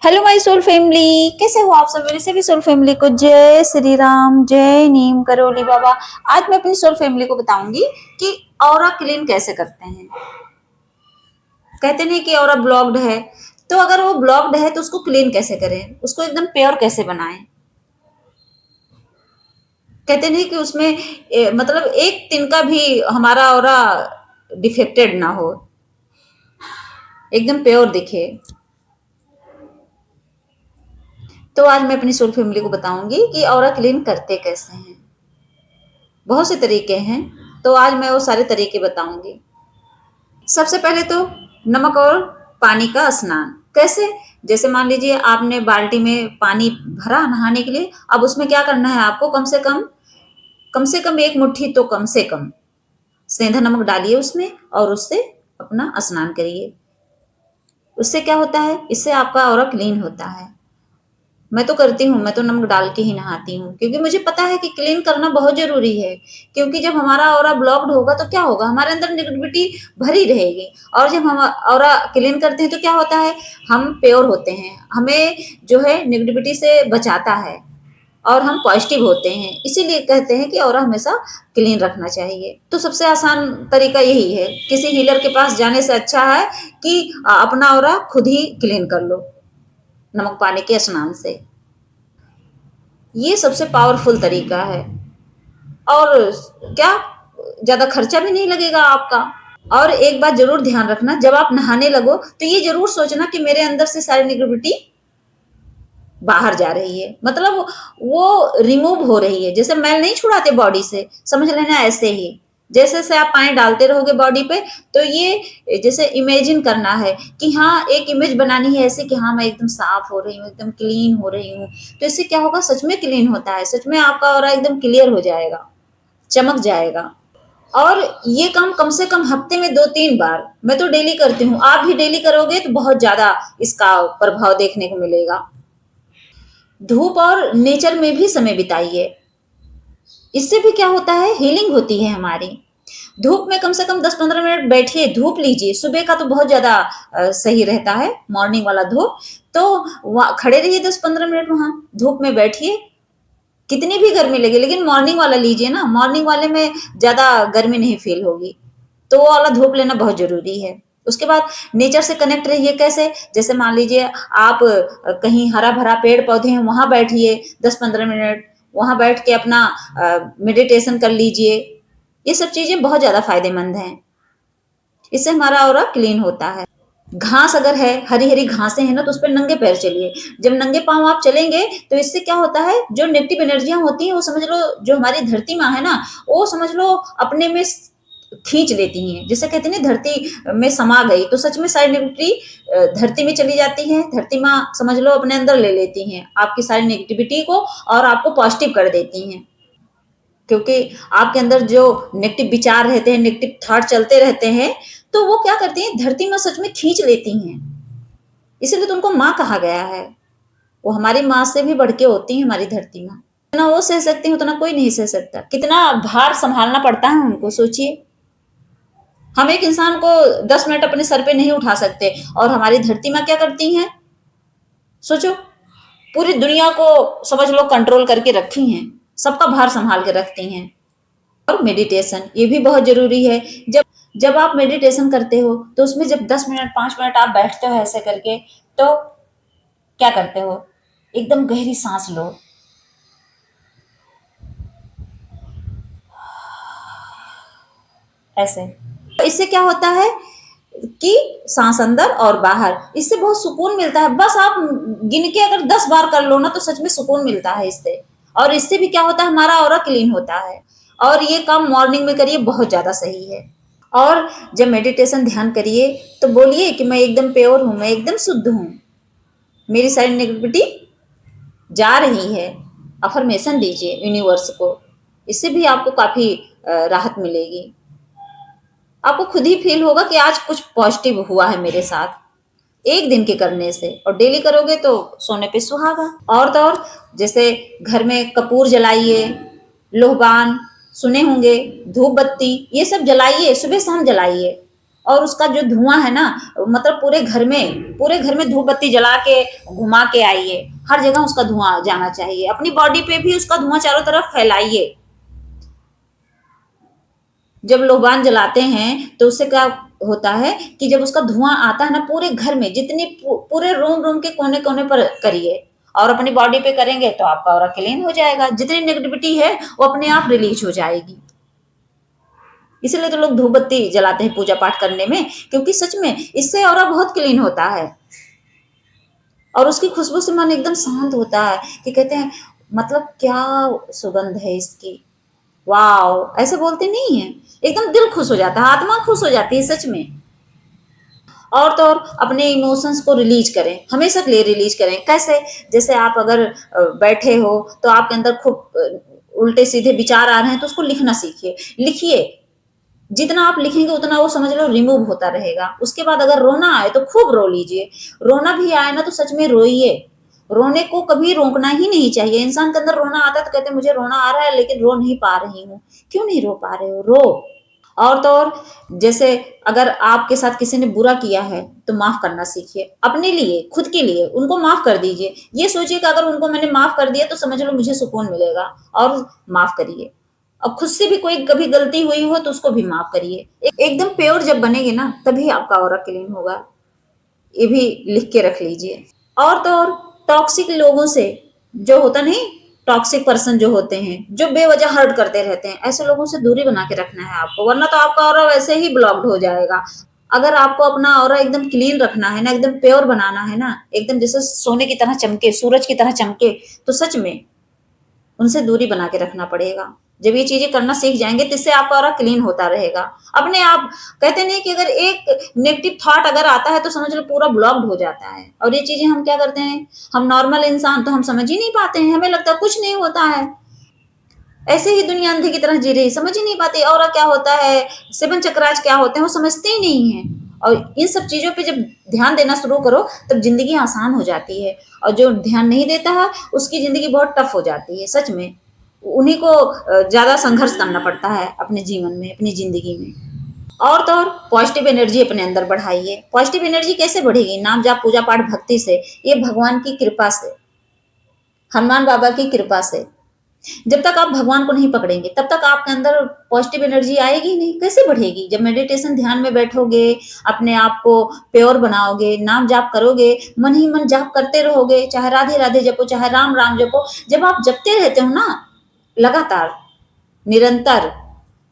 Hello my soul family, कैसे हो आप सब। मेरी सभी सोल फैमिली को जय श्री राम, जय नीम करोली बाबा। आज मैं अपनी सोल फैमिली को बताऊंगी कि ऑरा क्लीन कैसे करते हैं। कहते नहीं कि ऑरा ब्लॉक्ड है, तो अगर वो ब्लॉक्ड है तो उसको क्लीन कैसे करें, उसको एकदम प्योर कैसे बनाएं। कहते नहीं कि उसमें मतलब एक तिनका भी हमारा ऑरा डिफेक्टेड ना हो, एकदम प्योर दिखे। तो आज मैं अपनी सोल फैमिली को बताऊंगी कि ऑरा क्लीन करते कैसे हैं। बहुत से तरीके हैं, तो आज मैं वो सारे तरीके बताऊंगी। सबसे पहले तो नमक और पानी का स्नान कैसे। जैसे मान लीजिए आपने बाल्टी में पानी भरा नहाने के लिए, अब उसमें क्या करना है आपको, कम से कम एक मुट्ठी तो कम से कम सेंधा नमक डालिए उसमें और उससे अपना स्नान करिए। उससे क्या होता है, इससे आपका ऑरा क्लीन होता है। मैं तो करती हूँ, मैं तो नमक डाल के ही नहाती हूँ, क्योंकि मुझे पता है कि क्लीन करना बहुत जरूरी है। क्योंकि जब हमारा ऑरा ब्लॉक्ड होगा तो क्या होगा, हमारे अंदर नेगेटिविटी भरी रहेगी। और जब हम ऑरा क्लीन करते हैं तो क्या होता है, हम प्योर होते हैं, हमें जो है नेगेटिविटी से बचाता है और हम पॉजिटिव होते हैं। इसीलिए कहते हैं कि ऑरा हमेशा क्लीन रखना चाहिए। तो सबसे आसान तरीका यही है, किसी हीलर के पास जाने से अच्छा है कि अपना ऑरा खुद ही क्लीन कर लो नमक पानी के स्नान से। ये सबसे पावरफुल तरीका है और क्या, ज्यादा खर्चा भी नहीं लगेगा आपका। और एक बात जरूर ध्यान रखना, जब आप नहाने लगो तो ये जरूर सोचना कि मेरे अंदर से सारी नेगेटिविटी बाहर जा रही है, मतलब वो रिमूव हो रही है। जैसे मैल नहीं छुड़ाते बॉडी से, समझ लेना ऐसे ही। जैसे जैसे आप पानी डालते रहोगे बॉडी पे, तो ये जैसे इमेजिन करना है कि हाँ, एक इमेज बनानी है ऐसे कि हाँ मैं एकदम साफ हो रही हूँ, एकदम क्लीन हो रही हूँ। तो इससे क्या होगा, सच में क्लीन होता है, सच में आपका ऑरा एकदम क्लियर हो जाएगा, चमक जाएगा। और ये काम कम से कम हफ्ते में 2-3 बार, मैं तो डेली करती हूँ। आप भी डेली करोगे तो बहुत ज्यादा इसका प्रभाव देखने को मिलेगा। धूप और नेचर में भी समय बिताइए, इससे भी क्या होता है, हीलिंग होती है हमारी। धूप में कम से कम 10-15 मिनट बैठिए, धूप लीजिए। सुबह का तो बहुत ज्यादा सही रहता है, मॉर्निंग वाला धूप। तो वहाँ खड़े रहिए 10-15 मिनट, वहां धूप में बैठिए। कितनी भी गर्मी लगे, लेकिन मॉर्निंग वाला लीजिए ना, मॉर्निंग वाले में ज्यादा गर्मी नहीं फील होगी। तो वो वाला धूप लेना बहुत जरूरी है। उसके बाद नेचर से कनेक्ट रहिए। कैसे, जैसे मान लीजिए आप कहीं हरा भरा पेड़ पौधे हैं, वहां बैठिए 10-15 मिनट, वहां बैठ के अपना मेडिटेशन कर लीजिए। ये सब चीजें बहुत ज्यादा फायदेमंद हैं, इससे हमारा ऑरा क्लीन होता है। घास अगर है, हरी हरी घासें हैं ना, तो उस पर नंगे पैर चलिए। जब नंगे पांव आप चलेंगे तो इससे क्या होता है, जो नेगेटिव एनर्जियां होती हैं वो समझ लो, जो हमारी धरती माँ है ना, वो समझ लो अपने में खींच लेती हैं। जैसे कहते हैं ना, धरती में समा गई, तो सच में सारी नेगेटिविटी धरती में चली जाती है। धरती माँ समझ लो अपने अंदर ले लेती हैं आपकी सारी नेगेटिविटी को और आपको पॉजिटिव कर देती हैं। क्योंकि आपके अंदर जो नेगेटिव विचार रहते हैं, नेगेटिव थॉट चलते रहते हैं, तो वो क्या करती हैं, धरती माँ सच में खींच लेती हैं। इसीलिए तो उनको माँ कहा गया है। वो हमारी माँ से भी बढ़ के होती है, हमारी धरती माँ। जितना वो सह सकती है उतना कोई नहीं सह सकता। कितना भार संभालना पड़ता है उनको, सोचिए। हम एक इंसान को 10 मिनट अपने सर पे नहीं उठा सकते, और हमारी धरती माँ क्या करती हैं, सोचो। पूरी दुनिया को समझ लो कंट्रोल करके रखी हैं, सबका भार संभाल के रखती हैं। और मेडिटेशन ये भी बहुत जरूरी है। जब जब आप मेडिटेशन करते हो तो उसमें जब 10 मिनट 5 मिनट आप बैठते हो ऐसे करके, तो क्या करते हो, एकदम गहरी सांस लो। ऐसे, तो इससे क्या होता है कि सांस अंदर और बाहर, इससे बहुत सुकून मिलता है। बस आप गिन के अगर 10 बार कर लो ना, तो सच में सुकून मिलता है इससे। और इससे भी क्या होता है, हमारा ऑरा क्लीन होता है। और ये काम मॉर्निंग में करिए, बहुत ज्यादा सही है। और जब मेडिटेशन ध्यान करिए तो बोलिए कि मैं एकदम प्योर हूं, मैं एकदम शुद्ध हूं, मेरी सारी नेगेटिविटी जा रही है। अफर्मेशन दीजिए यूनिवर्स को, इससे भी आपको काफी राहत मिलेगी। आपको खुद ही फील होगा कि आज कुछ पॉजिटिव हुआ है मेरे साथ, एक दिन के करने से। और डेली करोगे तो सोने पे सुहागा। और तो और, जैसे घर में कपूर जलाइए, लोहबान सुने होंगे, धूप बत्ती, ये सब जलाइए, सुबह शाम जलाइए। और उसका जो धुआं है ना, मतलब पूरे घर में धूप बत्ती जला के घुमा के आइए, हर जगह उसका धुआं जाना चाहिए। अपनी बॉडी पे भी उसका धुआं चारों तरफ फैलाइए। जब लोबान जलाते हैं तो उससे क्या होता है कि जब उसका धुआं आता है ना, पूरे घर में जितनी पूरे रूम के कोने कोने पर करिए, और अपनी बॉडी पे करेंगे तो आपका ऑरा क्लीन हो जाएगा। जितनी नेगेटिविटी है वो अपने आप रिलीज हो जाएगी। इसलिए तो लोग धूप बत्ती जलाते हैं पूजा पाठ करने में, क्योंकि सच में इससे ऑरा बहुत क्लीन होता है और उसकी खुशबू से मन एकदम शांत होता है कि कहते हैं मतलब क्या सुगंध है इसकी, वाओ, ऐसे बोलते नहीं है, एकदम दिल खुश हो जाता है, आत्मा खुश हो जाती है सच में। और तो और अपने इमोशंस को रिलीज करें, हमेशा के लिए रिलीज करें। कैसे? जैसे आप अगर बैठे हो तो आपके अंदर खूब उल्टे सीधे विचार आ रहे हैं तो उसको लिखना सीखिए, लिखिए। जितना आप लिखेंगे उतना वो समझ लो रिमूव होता रहेगा। उसके बाद अगर रोना आए तो खूब रो लीजिए, रोना भी आए ना तो सच में रोइए। रोने को कभी रोकना ही नहीं चाहिए। इंसान के अंदर रोना आता है तो कहते हैं मुझे रोना आ रहा है लेकिन रो नहीं पा रही हूँ। क्यों नहीं रो पा रहे हो? रो। और तो और जैसे अगर आपके साथ किसी ने बुरा किया है तो माफ करना सीखिए, अपने लिए, खुद के लिए उनको माफ कर दीजिए। ये सोचिए कि अगर उनको मैंने माफ कर दिया तो समझ लो मुझे सुकून मिलेगा, और माफ करिए। और खुद से भी कोई कभी गलती हुई हो तो उसको भी माफ करिए। एकदम प्योर जब बनेंगे ना तभी आपका ऑरा क्लीन होगा। ये भी लिख के रख लीजिए। और तो और टॉक्सिक लोगों से, जो होता नहीं, टॉक्सिक पर्सन जो होते हैं जो बेवजह हर्ट करते रहते हैं, ऐसे लोगों से दूरी बना के रखना है आपको, वरना तो आपका ऑरा वैसे ही ब्लॉक्ड हो जाएगा। अगर आपको अपना ऑरा एकदम क्लीन रखना है ना, एकदम प्योर बनाना है ना, एकदम जैसे सोने की तरह चमके, सूरज की तरह चमके, तो सच में उनसे दूरी बना के रखना पड़ेगा। जब ये चीजें करना सीख जाएंगे तो इससे आपका ऑरा क्लीन होता रहेगा अपने आप। कहते नहीं कि अगर एक नेगेटिव थॉट अगर आता है तो समझ लो पूरा ब्लॉक्ड हो जाता है। और ये चीजें हम क्या करते हैं, हम नॉर्मल इंसान तो हम समझ ही नहीं पाते हैं, हमें लगता है कुछ नहीं होता है, ऐसे ही दुनिया अंधे की तरह जी रही, समझ ही नहीं पाती और क्या होता है, सेवन चक्राज क्या होते हैं वो समझते ही नहीं है। और इन सब चीजों पे जब ध्यान देना शुरू करो तब जिंदगी आसान हो जाती है। और जो ध्यान नहीं देता है उसकी जिंदगी बहुत टफ हो जाती है सच में। उन्हीं को ज्यादा संघर्ष करना पड़ता है अपने जीवन में, अपनी जिंदगी में। और तो और पॉजिटिव एनर्जी अपने अंदर बढ़ाइए। पॉजिटिव एनर्जी कैसे बढ़ेगी? नाम जाप, पूजा पाठ, भक्ति से, ये भगवान की कृपा से, हनुमान बाबा की कृपा से। जब तक आप भगवान को नहीं पकड़ेंगे तब तक आपके अंदर पॉजिटिव एनर्जी आएगी नहीं, कैसे बढ़ेगी? जब मेडिटेशन ध्यान में बैठोगे, अपने आप को प्योर बनाओगे, नाम जाप करोगे, मन ही मन जाप करते रहोगे, चाहे राधे राधे जपो, चाहे राम राम जपो, जब आप जपते रहते हो ना लगातार, निरंतर,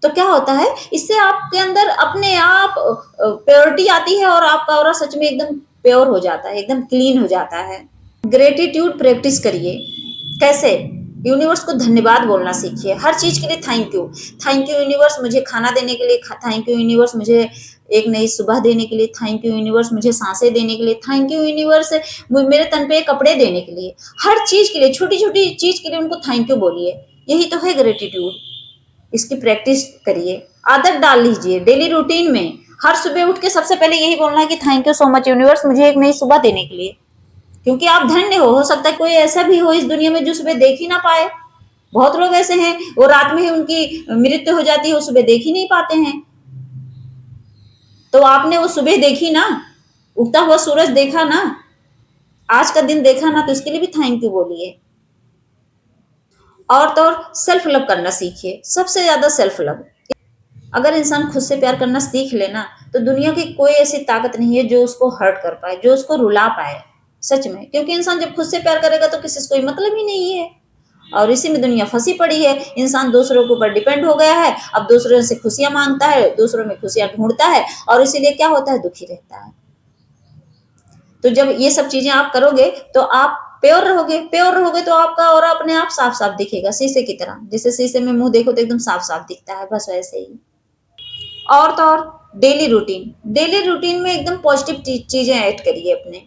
तो क्या होता है, इससे आपके अंदर अपने आप प्योरिटी आती है और आपका ऑरा सच में एकदम प्योर हो जाता है, एकदम क्लीन हो जाता है। ग्रेटिट्यूड प्रैक्टिस करिए। कैसे? यूनिवर्स को धन्यवाद बोलना सीखिए हर चीज के लिए। Thank you, thank you universe मुझे खाना देने के लिए, थैंक यू यूनिवर्स मुझे एक नई सुबह देने के लिए, थैंक यू यूनिवर्स मुझे सांसें देने के लिए, थैंक यू यूनिवर्स मेरे तन पे कपड़े देने के लिए। हर चीज के लिए, छोटी छोटी चीज के लिए उनको थैंक यू बोलिए। यही तो है ग्रेटिट्यूड। इसकी प्रैक्टिस करिए, आदत डाल लीजिए डेली रूटीन में। हर सुबह उठ के सबसे पहले यही बोलना है कि thank you so much universe मुझे एक नई सुबह देने के लिए। क्योंकि आप धन्य हो सकता है कोई ऐसा भी हो इस दुनिया में जो सुबह देख ही ना पाए। बहुत लोग ऐसे हैं वो रात में ही उनकी मृत्यु हो जाती है, वो सुबह देख ही नहीं पाते हैं। तो आपने वो सुबह देखी ना, उगता हुआ सूरज देखा ना, आज का दिन देखा ना, तो इसके लिए भी थैंक यू बोलिए। और तो और सेल्फ लव करना सीखिए, सबसे ज्यादा सेल्फ लव। अगर इंसान खुद से प्यार करना सीख लेना तो दुनिया की कोई ऐसी ताकत नहीं है जो उसको हर्ट कर पाए, जो उसको रुला पाए सच में। क्योंकि इंसान जब खुद से प्यार करेगा तो किसी से कोई मतलब ही नहीं है। और इसी में दुनिया फंसी पड़ी है। इंसान दूसरों के ऊपर डिपेंड हो गया है, अब दूसरों से खुशियां मांगता है, दूसरों में खुशियां ढूंढता है, और इसीलिए क्या होता है, दुखी रहता है। तो जब ये सब चीजें आप करोगे तो आप प्योर रहोगे। प्योर रहोगे तो आपका और अपने आप साफ साफ दिखेगा, शीशे की तरह। जैसे शीशे में मुंह देखो तो एकदम साफ साफ दिखता है, बस वैसे ही। और तो और डेली रूटीन, डेली रूटीन में एकदम पॉजिटिव चीजें ऐड करिए अपने।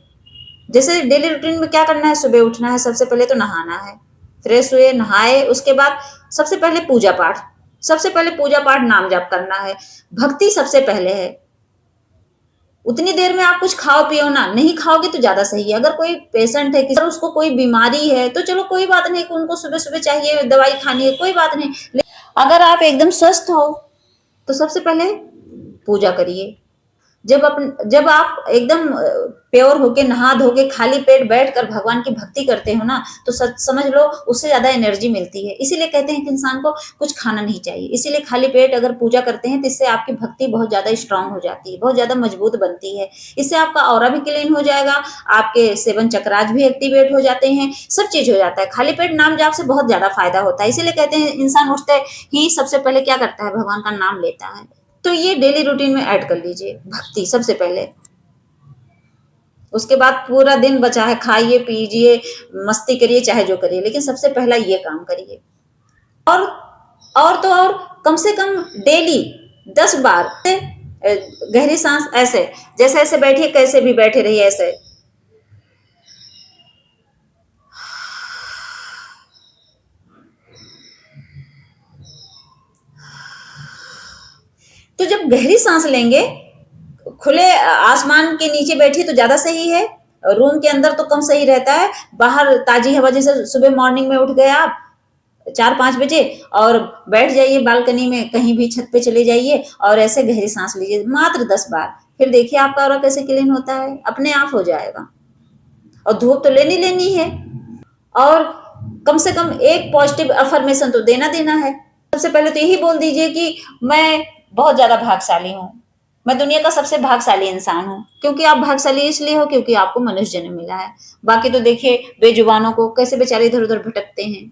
जैसे डेली रूटीन में क्या करना है, सुबह उठना है, सबसे पहले तो नहाना है, फ्रेश हुए, नहाए, उसके बाद सबसे पहले पूजा पाठ, सबसे पहले पूजा पाठ, नाम जाप करना है, भक्ति सबसे पहले है। उतनी देर में आप कुछ खाओ पियो ना, नहीं खाओगे तो ज्यादा सही है। अगर कोई पेशेंट है कि उसको कोई बीमारी है तो चलो कोई बात नहीं कि उनको सुबह सुबह चाहिए दवाई खानी है, कोई बात नहीं। अगर आप एकदम स्वस्थ हो तो सबसे पहले पूजा करिए, जब आप एकदम प्योर होके नहा धो के खाली पेट बैठकर भगवान की भक्ति करते हो ना, तो समझ लो उससे ज्यादा एनर्जी मिलती है। इसीलिए कहते हैं कि इंसान को कुछ खाना नहीं चाहिए। इसीलिए खाली पेट अगर पूजा करते हैं तो इससे आपकी भक्ति बहुत ज्यादा स्ट्रांग हो जाती है, बहुत ज्यादा मजबूत बनती है। इससे आपका ऑरा भी क्लीन हो जाएगा, आपके 7 चक्रास भी एक्टिवेट हो जाते हैं, सब चीज हो जाता है। खाली पेट नाम जाप से बहुत ज्यादा फायदा होता है। इसीलिए कहते हैं इंसान उठते ही सबसे पहले क्या करता है, भगवान का नाम लेता है। तो ये डेली रूटीन में ऐड कर लीजिए भक्ति सबसे पहले। उसके बाद पूरा दिन बचा है, खाइए पीजिए मस्ती करिए चाहे जो करिए, लेकिन सबसे पहला ये काम करिए। और और तो और कम से कम डेली 10 बार गहरी सांस, ऐसे जैसे ऐसे बैठिए, कैसे भी बैठे रहिए ऐसे। तो जब गहरी सांस लेंगे, खुले आसमान के नीचे बैठिए तो ज्यादा सही है, रूम के अंदर तो कम सही रहता है। बाहर ताजी हवा, जैसे सुबह मॉर्निंग में उठ गए आप 4-5 बजे और बैठ जाइए बालकनी में, कहीं भी छत पे चले जाइए और ऐसे गहरी सांस लीजिए मात्र 10 बार। फिर देखिए आपका ऑरा कैसे क्लीन होता है, अपने आप हो जाएगा। और धूप तो लेनी लेनी है, और कम से कम एक पॉजिटिव अफर्मेशन तो देना देना है। सबसे पहले तो यही बोल दीजिए कि मैं बहुत ज्यादा भाग्यशाली हूँ, मैं दुनिया का सबसे भाग्यशाली इंसान हूँ। क्योंकि आप भाग्यशाली इसलिए हो क्योंकि आपको मनुष्य जन्म मिला है। बाकी तो देखिए बेजुबानों को कैसे बेचारे इधर उधर भटकते हैं।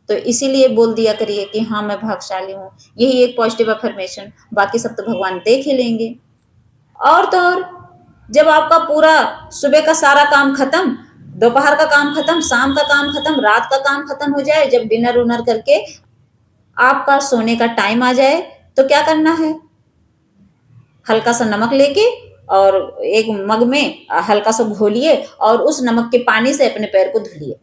तो इसीलिए बोल दिया करिए कि हाँ मैं भाग्यशाली हूँ, यही एक पॉजिटिव अफर्मेशन। बाकी सब तो भगवान देख ही लेंगे। और तो और जब आपका पूरा सुबह का सारा काम खत्म, दोपहर का काम खत्म, शाम का काम खत्म, रात का काम खत्म हो जाए, जब डिनर उनर करके आपका सोने का टाइम आ जाए, तो क्या करना है, हल्का सा नमक लेके और एक मग में हल्का सा घोलिए और उस नमक के पानी से अपने पैर को धुलिए।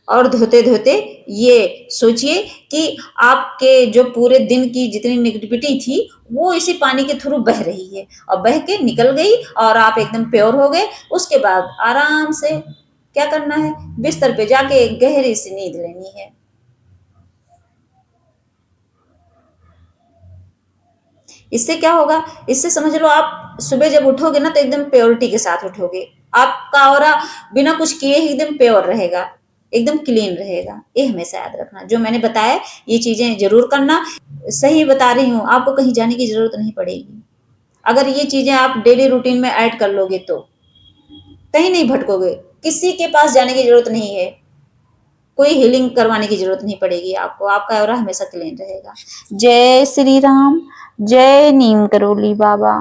और धोते धोते ये सोचिए कि आपके जो पूरे दिन की जितनी नेगेटिविटी थी वो इसी पानी के थ्रू बह रही है, और बह के निकल गई और आप एकदम प्योर हो गए। उसके बाद आराम से क्या करना है, बिस्तर पे जाके एक गहरी सी नींद लेनी है। इससे क्या होगा, इससे समझ लो आप सुबह जब उठोगे ना तो एकदम प्योरिटी के साथ उठोगे। आपका ऑरा बिना कुछ किए ही एकदम प्योर रहेगा, एकदम क्लीन रहेगा। ये हमेशा याद रखना, जो मैंने बताया ये चीजें जरूर करना। सही बता रही हूँ, आपको कहीं जाने की जरूरत नहीं पड़ेगी। अगर ये चीजें आप डेली रूटीन में ऐड कर लोगे तो कहीं नहीं भटकोगे, किसी के पास जाने की जरूरत नहीं है, कोई हीलिंग करवाने की जरूरत नहीं पड़ेगी आपको, आपका ऑरा हमेशा क्लीन रहेगा। जय श्री राम, जय नीम करोली बाबा।